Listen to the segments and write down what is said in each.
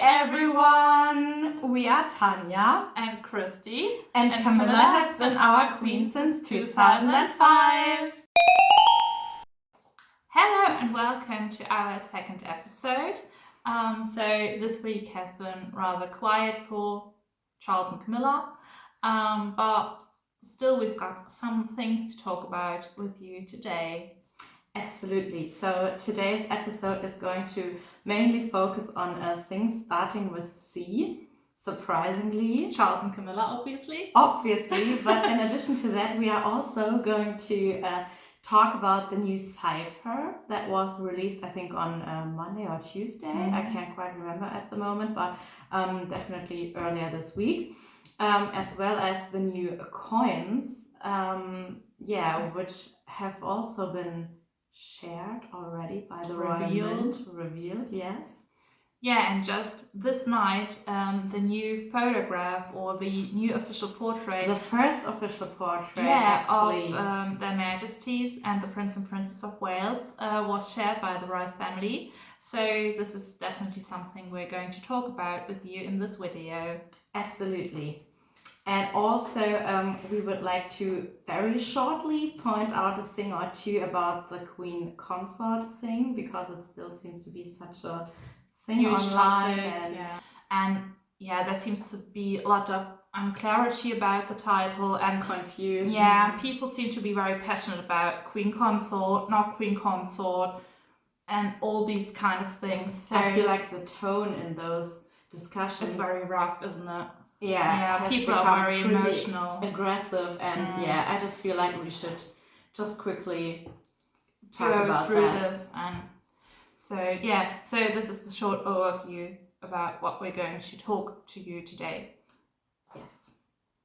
everyone! We are Tanya and Christy, and Camilla has been our queen since 2005. Hello and welcome to our second episode. So this week has been rather quiet for Charles and Camilla, but still we've got some things to talk about with you today. Absolutely. So today's episode is going to mainly focus on things starting with C, surprisingly. Charles and Camilla, obviously. Obviously, but in addition to that, we are also going to talk about the new Cypher that was released, I think, on Monday or Tuesday. I can't quite remember at the moment, but definitely earlier this week. As well as the new coins, which have also been shared already by the Royal Mint. Revealed, yes. Yeah, and just this night, the new photograph or the new official portrait. The first official portrait, actually. Of their Majesties and the Prince and Princess of Wales was shared by the royal family. So this is definitely something we're going to talk about with you in this video. Absolutely. And also, we would like to very shortly point out a thing or two about the Queen Consort thing, because it still seems to be such a thing huge online. Topic, and there seems to be a lot of unclarity about the title and confusion. Yeah, people seem to be very passionate about Queen Consort, not Queen Consort, and all these kind of things. So I feel like the tone in those discussions, it's very rough, isn't it? Yeah, people are very emotional, aggressive, and I just feel like we should just quickly talk about through that. this. And so this is the short overview about what we're going to talk to you today. Yes.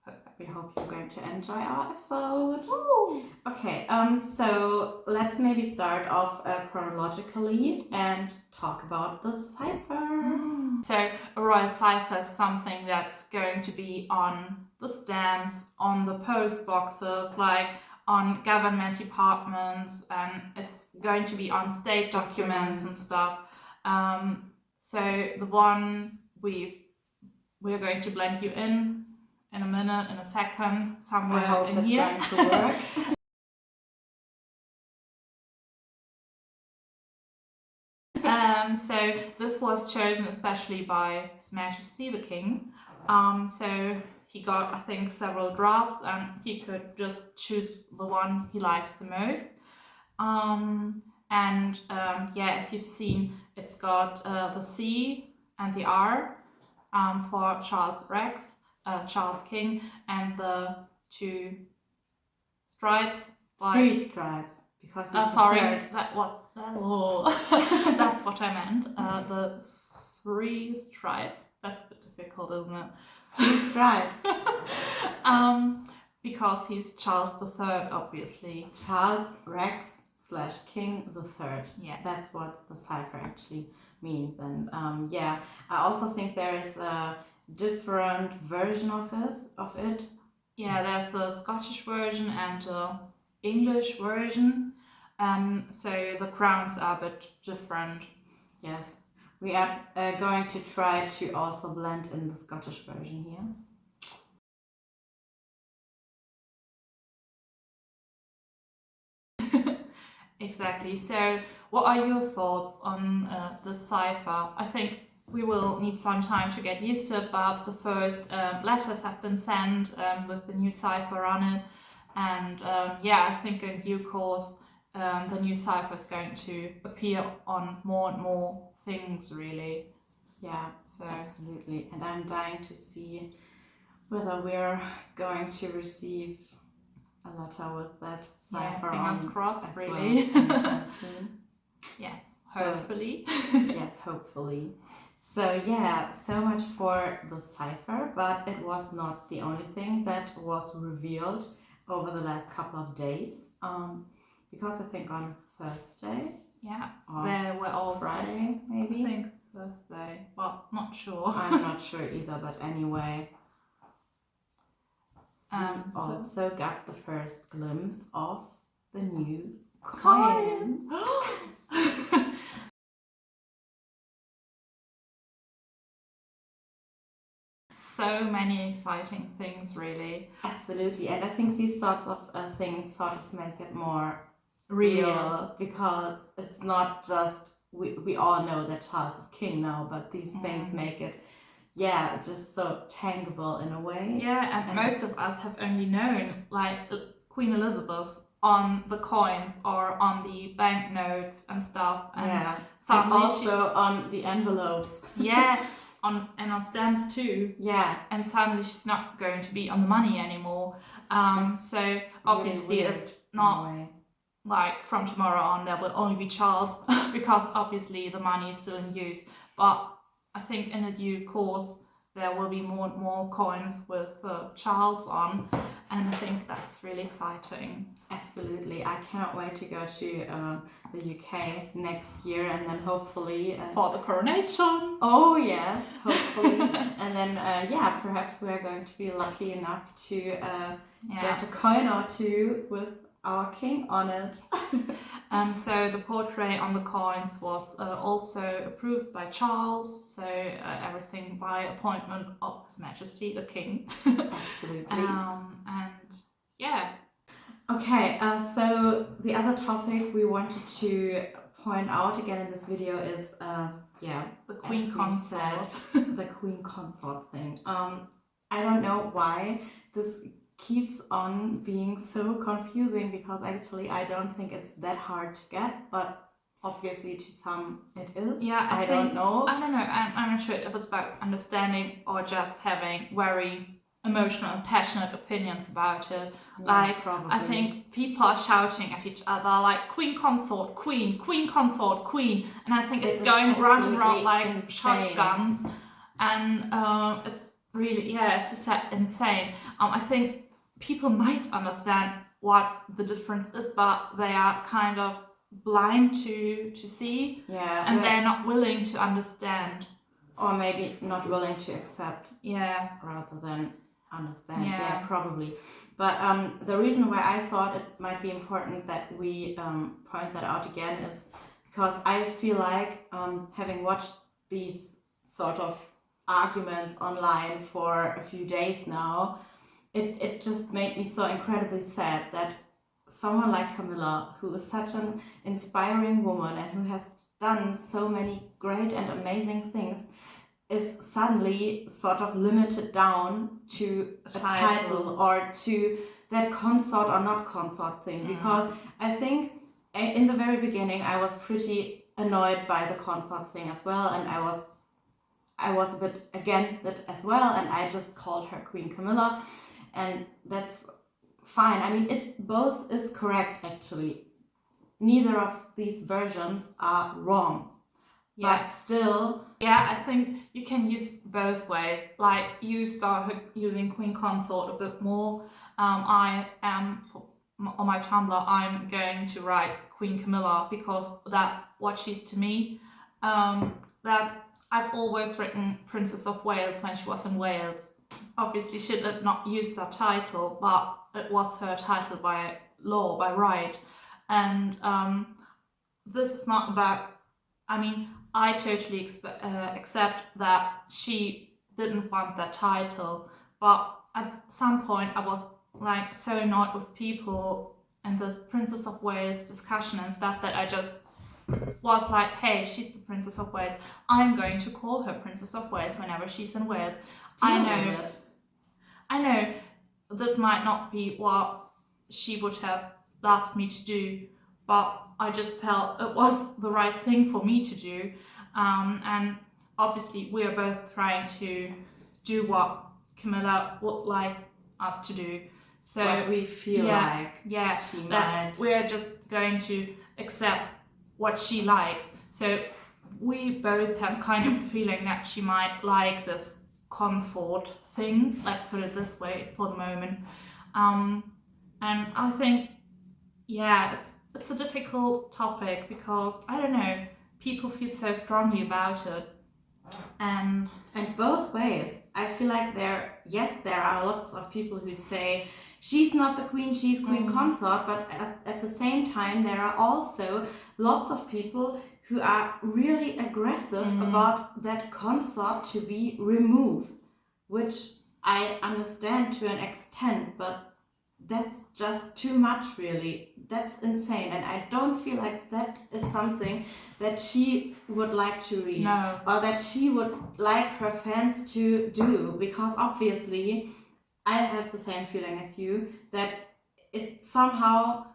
Perfect. We hope you're going to enjoy our episode. Woo! Okay, so let's maybe start off chronologically and talk about the Cypher. So a royal Cypher is something that's going to be on the stamps, on the post boxes, like on government departments, and it's going to be on state documents and stuff. So the one we're going to blend you in a minute, in a second, somewhere I hope in it's here. going to work. So this was chosen especially by His Majesty the King. So he got, I think, several drafts, and he could just choose the one he likes the most. As you've seen, it's got the C and the R for Charles Rex, Charles King, and the two stripes. Three stripes, because it's sorry, third. that's what I meant. The three stripes. That's a bit difficult, isn't it? Three stripes. Because he's Charles III, obviously. Charles Rex / King III. Yeah, that's what the Cypher actually means. And I also think there is a different version of it. Yeah, there's a Scottish version and a English version. So the crowns are a bit different. Yes, we are going to try to also blend in the Scottish version here. Exactly. So what are your thoughts on the Cypher? I think we will need some time to get used to it, but the first letters have been sent with the new Cypher on it. And I think in due course the new Cypher is going to appear on more and more things, really. Yeah, so absolutely. And I'm dying to see whether we're going to receive a letter with that Cypher fingers on crossed, really. Well, soon. Yes, hopefully. Yes, hopefully. So so much for the Cypher, but it was not the only thing that was revealed over the last couple of days. Because I think on Thursday. Yeah, or there were all Friday, maybe. I think Thursday. Well, not sure. I'm not sure either, but anyway. Also got the first glimpse of the new coins. so many exciting things, really. Absolutely, and I think these sorts of things sort of make it more Real. because it's not just we all know that Charles is king now, but these things make it just so tangible in a way. Yeah, and most of us have only known like Queen Elizabeth on the coins or on the banknotes and stuff, and and suddenly also on the envelopes. On stamps too. Yeah, And suddenly she's not going to be on the money anymore. So obviously really weird it's in not a way. like from tomorrow on there will only be Charles because obviously the money is still in use. But I think in a due course there will be more and more coins with Charles on, and I think that's really exciting. Absolutely, I cannot wait to go to the UK next year, and then hopefully For the coronation. oh yes, hopefully, and then perhaps we're going to be lucky enough to get a coin or two with our king on it. So the portrait on the coins was also approved by Charles, so everything by appointment of His Majesty the King. Absolutely. And yeah. Okay, so the other topic we wanted to point out again in this video is The Queen Consort. The Queen Consort thing. I don't know why this keeps on being so confusing, because actually I don't think it's that hard to get, but obviously to some it is. Yeah, I don't know. I'm not sure if it's about understanding or just having very emotional and passionate opinions about it. Probably. I think people are shouting at each other like Queen Consort, Queen, Queen Consort, Queen, and I think it's going round and round like insane. shotguns, and it's really it's just insane. I think people might understand what the difference is, but they are kind of blind to see, and they're not willing to understand, or maybe not willing to accept, rather than understand. Probably. But the reason why I thought it might be important that we point that out again is because I feel like having watched these sort of arguments online for a few days now, it just made me so incredibly sad that someone like Camilla, who is such an inspiring woman and who has done so many great and amazing things, is suddenly sort of limited down to a title or to that consort or not consort thing. Because I think in the very beginning I was pretty annoyed by the consort thing as well, and I was a bit against it as well, and I just called her Queen Camilla, and that's fine. I mean, it both is correct actually. Neither of these versions are wrong. But still, I think you can use both ways. Like, you start using Queen Consort a bit more. I am on my Tumblr. I'm going to write Queen Camilla because that's what she's to me. I've always written Princess of Wales when she was in Wales. Obviously, she did not use that title, but it was her title by law, by right. And this is not about. I mean, I totally accept that she didn't want that title, but at some point I was like so annoyed with people and this Princess of Wales discussion and stuff that I just was like, hey, she's the Princess of Wales. I'm going to call her Princess of Wales whenever she's in Wales. I know this might not be what she would have loved me to do, but I just felt it was the right thing for me to do. And obviously we are both trying to do what Camilla would like us to do. So what we feel like she might. We're just going to accept what she likes. So we both have kind of the feeling that she might like this consort thing, let's put it this way for the moment. And I think, it's a difficult topic because, I don't know, people feel so strongly about it. And both ways. I feel like there are lots of people who say she's not the queen, she's Queen Consort, but at the same time there are also lots of people who are really aggressive about that consort to be removed. which I understand to an extent, but that's just too much, really. That's insane, and I don't feel like that is something that she would like to read. No. Or that she would like her fans to do, because obviously I have the same feeling as you, that it somehow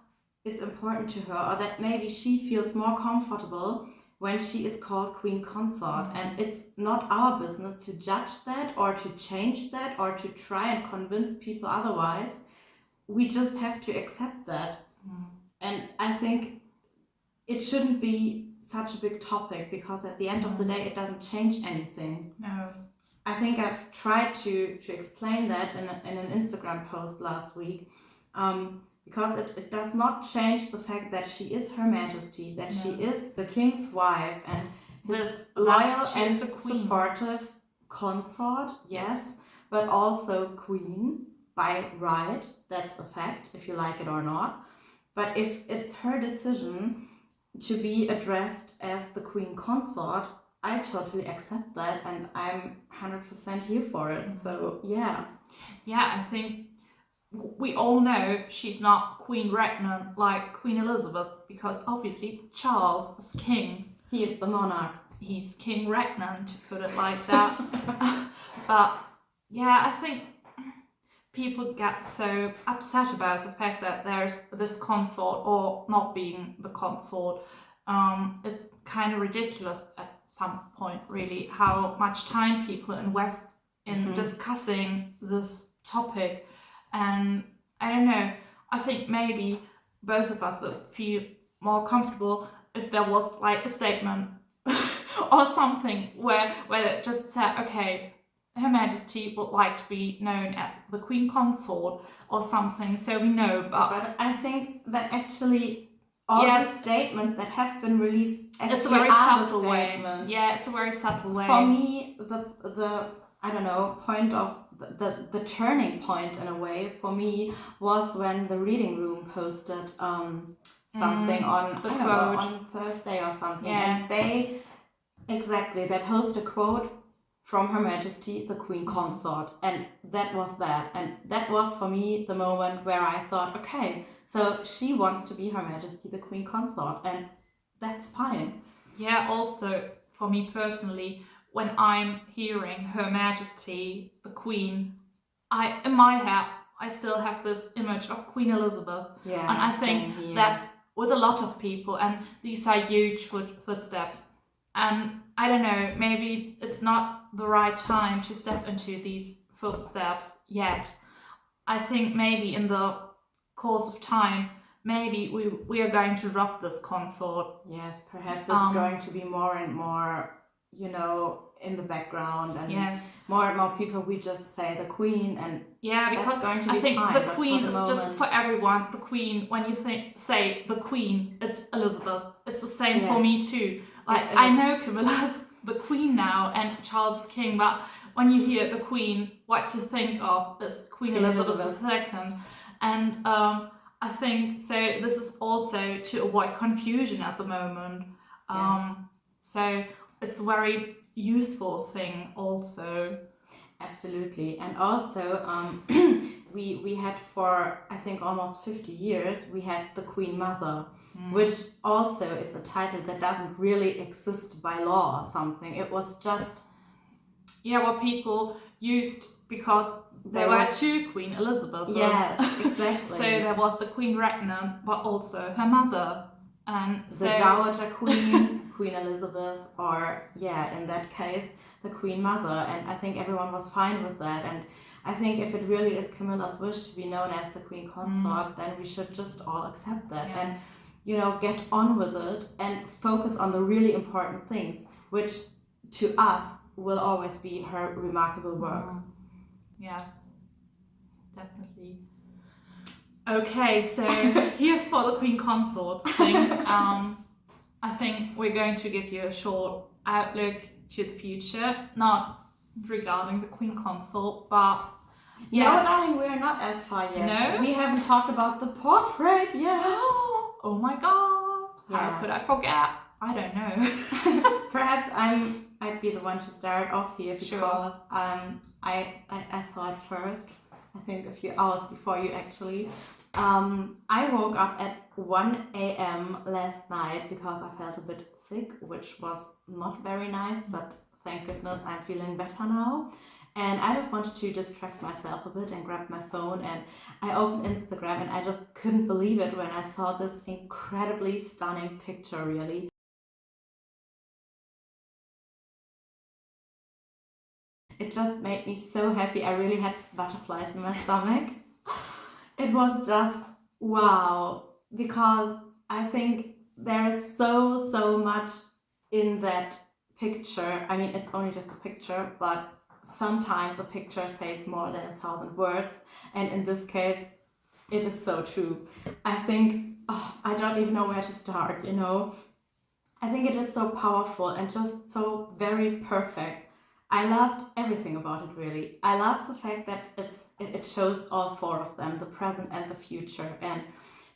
is important to her, or that maybe she feels more comfortable when she is called Queen Consort. And it's not our business to judge that or to change that or to try and convince people otherwise. We just have to accept that. And I think it shouldn't be such a big topic, because at the end of the day it doesn't change anything. No. I think I've tried to explain that in an Instagram post last week, because it does not change the fact that she is Her Majesty, that she is the king's wife and his loyal and supportive consort, yes, but also queen by right. That's a fact, if you like it or not. But if it's her decision to be addressed as the Queen Consort, I totally accept that, and I'm 100% here for it. So, yeah. Yeah, I think we all know she's not Queen Regnant like Queen Elizabeth, because obviously Charles is king. He is the monarch. He's King Regnant, to put it like that. But, yeah, I think people get so upset about the fact that there's this consort or not being the consort. It's kind of ridiculous at some point, really, how much time people invest in discussing this topic. And I don't know, I think maybe both of us would feel more comfortable if there was like a statement or something where it just said, okay, Her Majesty would like to be known as the Queen Consort or something, so we know. But I think that actually all these statements that have been released actually it's a very are subtle the way. statement. Yeah, it's a very subtle way. For me, the I don't know, point of the turning point in a way for me was when the reading room posted something on, I don't know, on Thursday or something, and they post a quote from Her Majesty, the Queen Consort, and that was that. And that was for me the moment where I thought, okay, so she wants to be Her Majesty, the Queen Consort, and that's fine. Yeah, also for me personally, when I'm hearing Her Majesty, the Queen, in my head, I still have this image of Queen Elizabeth. Yeah, and I think that's with a lot of people, and these are huge footsteps. And I don't know, maybe it's not the right time to step into these footsteps yet. I think maybe in the course of time, maybe we are going to drop this consort. Yes, perhaps it's going to be more and more, in the background, and more and more people, we just say the Queen, and because going to be I think fine, the Queen is moment, just for everyone. The Queen, when you say the Queen, it's Elizabeth. It's the same for me too. Like, I know Camilla's the Queen now and Charles is king, but when you hear the Queen, what you think of is Queen Elizabeth II. And I think so. This is also to avoid confusion at the moment. So it's a very useful thing also. Absolutely. And also we had for I think almost 50 years we had the Queen Mother, which also is a title that doesn't really exist by law or something. It was just what people used because there were two Queen Elizabeths. Yes, exactly. So there was the Queen Regnant, but also her mother, and the Dowager Queen, Queen Elizabeth, or in that case the Queen Mother. And I think everyone was fine with that. And I think if it really is Camilla's wish to be known as the Queen Consort, then we should just all accept that and get on with it and focus on the really important things, which to us will always be her remarkable work. Yes, definitely. Okay, so here's for the Queen Consort thing. I think we're going to give you a short outlook to the future, not regarding the Queen Consort, but no, darling, we're not as far yet. No? We haven't talked about the portrait yet. Oh my god. How could I forget? I don't know. Perhaps I'm I'd be the one to start off here Sure. because I saw it first, I think a few hours before you actually. I woke up at 1 a.m. last night because I felt a bit sick, which was not very nice, but thank goodness I'm feeling better now. And I just wanted to distract myself a bit and grab my phone, and I opened Instagram and I just couldn't believe it when I saw this incredibly stunning picture, really. It just made me so happy. I really had butterflies in my stomach. It was just wow, because I think there is so much in that picture. I mean, it's only just a picture, but sometimes a picture says more than 1,000 words, and in this case, it is so true. I think, I don't even know where to start, you know. I think it is so powerful and just so very perfect. I loved everything about it, really. I love the fact that it shows all four of them, the present and the future, and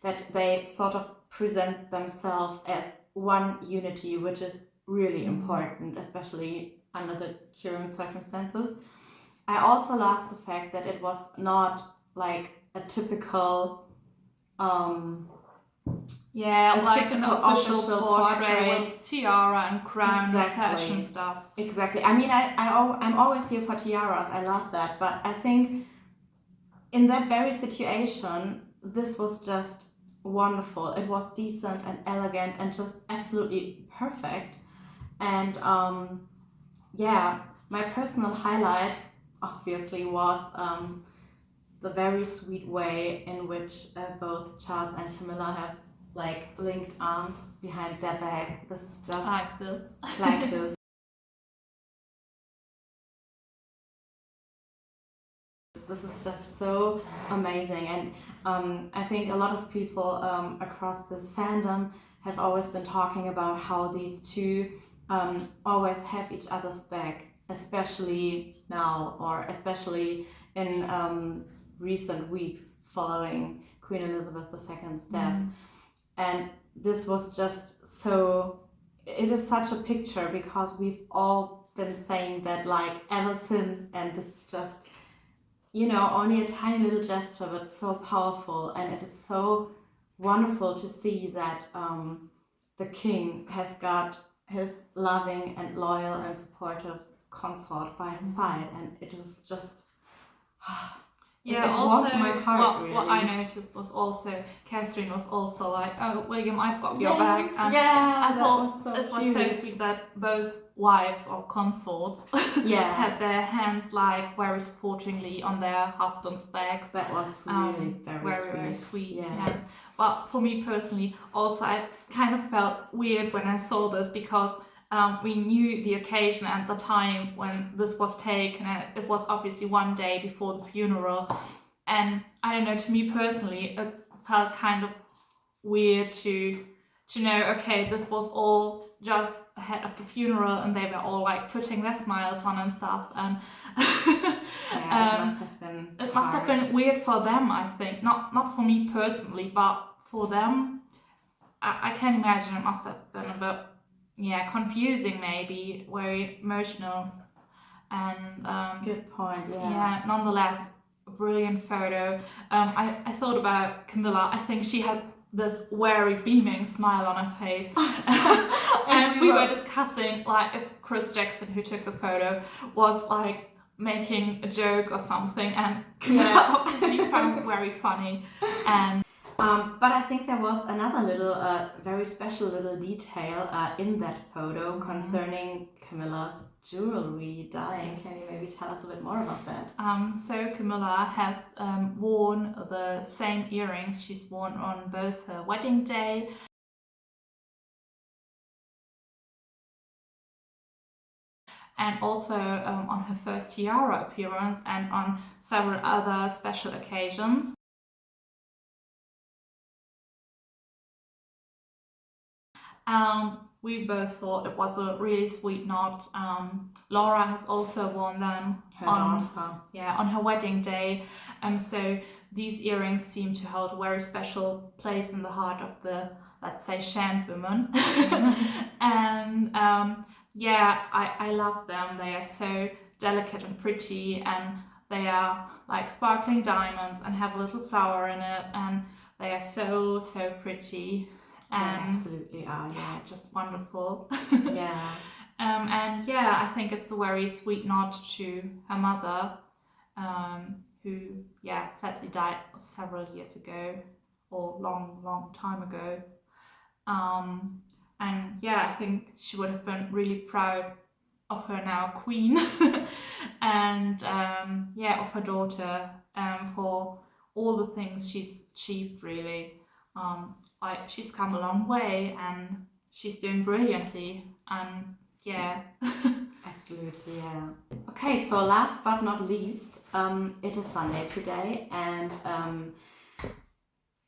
that they sort of present themselves as one unity, which is really important, especially under the current circumstances. I also love the fact that it was not like a typical Yeah, A like an typical official official portrait portrait. with tiara and crown and Exactly. sash and stuff. Exactly. I mean, I'm always here for tiaras. I love that. But I think in that very situation, this was just wonderful. It was decent and elegant and just absolutely perfect. And yeah, my personal highlight obviously was the very sweet way in which both Charles and Camilla have like linked arms behind their back. This is just Like this. like this. This is just so amazing, and I think a lot of people across this fandom have always been talking about how these two always have each other's back, especially now, or especially in recent weeks following Queen Elizabeth II's death. And this was just so, it is such a picture because we've all been saying that like ever since, and this is just, you know, only a tiny little gesture, but so powerful. And it is so wonderful to see that the king has got his loving and loyal and supportive consort by his side. And it was just, Yeah, it also warmed my heart, what I really. noticed was also Catherine was also like, "Oh, William, I've got your Yes, back," and yeah, I that thought was so it was so cute. sweet that both wives or consorts Yeah. had their hands like very supportingly on their husbands' backs. That was really Very sweet. Yeah. Yes, but for me personally, also I kind of felt weird when I saw this because we knew the occasion and the time when this was taken, and it was obviously one day before the funeral. And I don't know, to me personally, it felt kind of weird to know, okay, this was all just ahead of the funeral, and they were all like putting their smiles on and stuff. And Yeah, it must have been. it must have been weird for them, I think. Not for me personally, but for them, I can imagine it must have been a bit, yeah, confusing, maybe very emotional, and Good point. yeah, nonetheless, a brilliant photo. I thought about Camilla. I think she had this very beaming smile on her face, and we were discussing like if Chris Jackson, who took the photo, was like making a joke or something, and Camilla obviously found it very funny. And but I think there was another little, very special little detail in that photo concerning Camilla's jewelry dyeing. Can you maybe tell us a bit more about that? So Camilla has worn the same earrings she's worn on both her wedding day and also on her first tiara appearance and on several other special occasions. We both thought it was a really sweet nod. Laura has also worn them on her wedding day. So these earrings seem to hold a very special place in the heart of the, let's say, Shand women. And yeah, I love them. They are so delicate and pretty, and they are like sparkling diamonds and have a little flower in it, and they are so pretty. They And absolutely are, yeah, yes. just wonderful. Yeah. And yeah, I think it's a very sweet nod to her mother, who sadly died several years ago, or long time ago. And yeah, I think she would have been really proud of her now queen, and of her daughter, for all the things she's achieved, really. Like, she's come a long way, and she's doing brilliantly, and yeah. Absolutely, yeah. Okay, so last but not least, it is Sunday today, and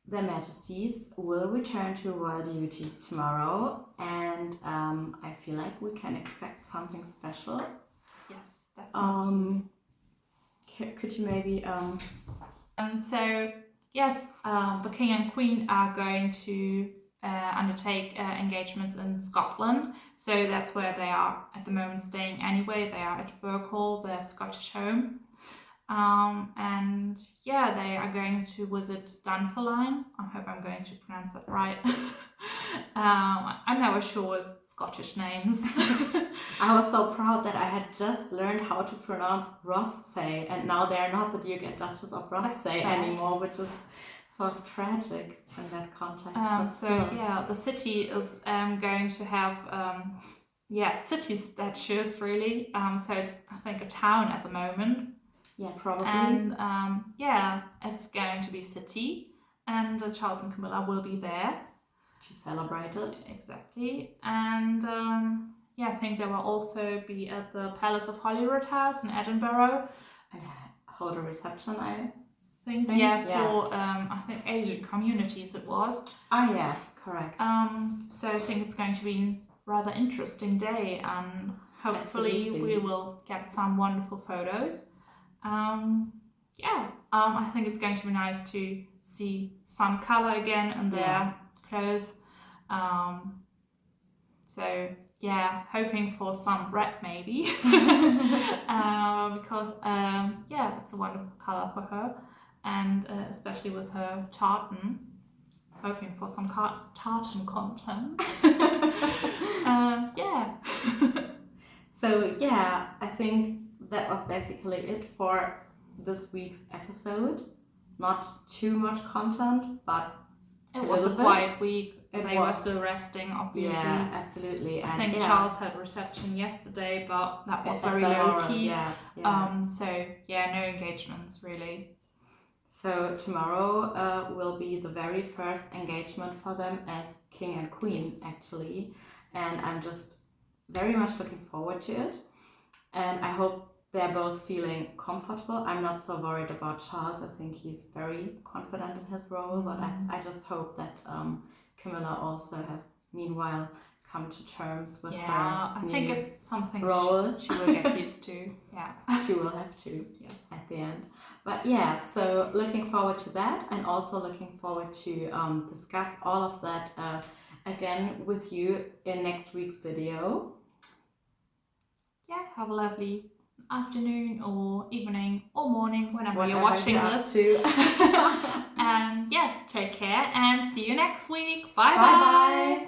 their Majesties will return to royal duties tomorrow, and I feel like we can expect something special. Yes, definitely. Could you maybe So yes, the king and queen are going to undertake engagements in Scotland. So that's where they are at the moment staying anyway. They are at Birkhall, their Scottish home. And yeah, they are going to visit Dunfermline. I hope I'm going to pronounce that right. I'm never sure with Scottish names. I was so proud that I had just learned how to pronounce Rothsay, and now they're not the Duke and Duchess of Rothsay anymore, which is sort of tragic in that context. So yeah, the city is going to have city statues, really. So it's, I think, a town at the moment. Yeah, probably. And it's going to be city, and Charles and Camilla will be there to celebrate it. Exactly. And I think they will also be at the Palace of Holyrood House in Edinburgh and hold a reception, I think. For I think Asian communities it was. Oh yeah, correct. So I think it's going to be a rather interesting day, and hopefully we will get some wonderful photos. I think it's going to be nice to see some color again in their clothes. Hoping for some red maybe, because it's a wonderful color for her, and especially with her tartan. Hoping for some tartan content. So I think that was basically it for this week's episode. Not too much content, but it was a quiet week. They were still resting, obviously. Yeah, absolutely. I think Charles had a reception yesterday, but that was very low key. No engagements really. So tomorrow will be the very first engagement for them as king and queen, actually. And I'm just very much looking forward to it. And I hope they're both feeling comfortable. I'm not so worried about Charles. I think he's very confident in his role, but I just hope that Camilla also has meanwhile come to terms with her I think it's something role. She will get used to. She will have to at the end. But so looking forward to that, and also looking forward to discuss all of that again with you in next week's video. Have a lovely afternoon or evening or morning, whenever you're watching this. And take care, and see you next week. Bye bye.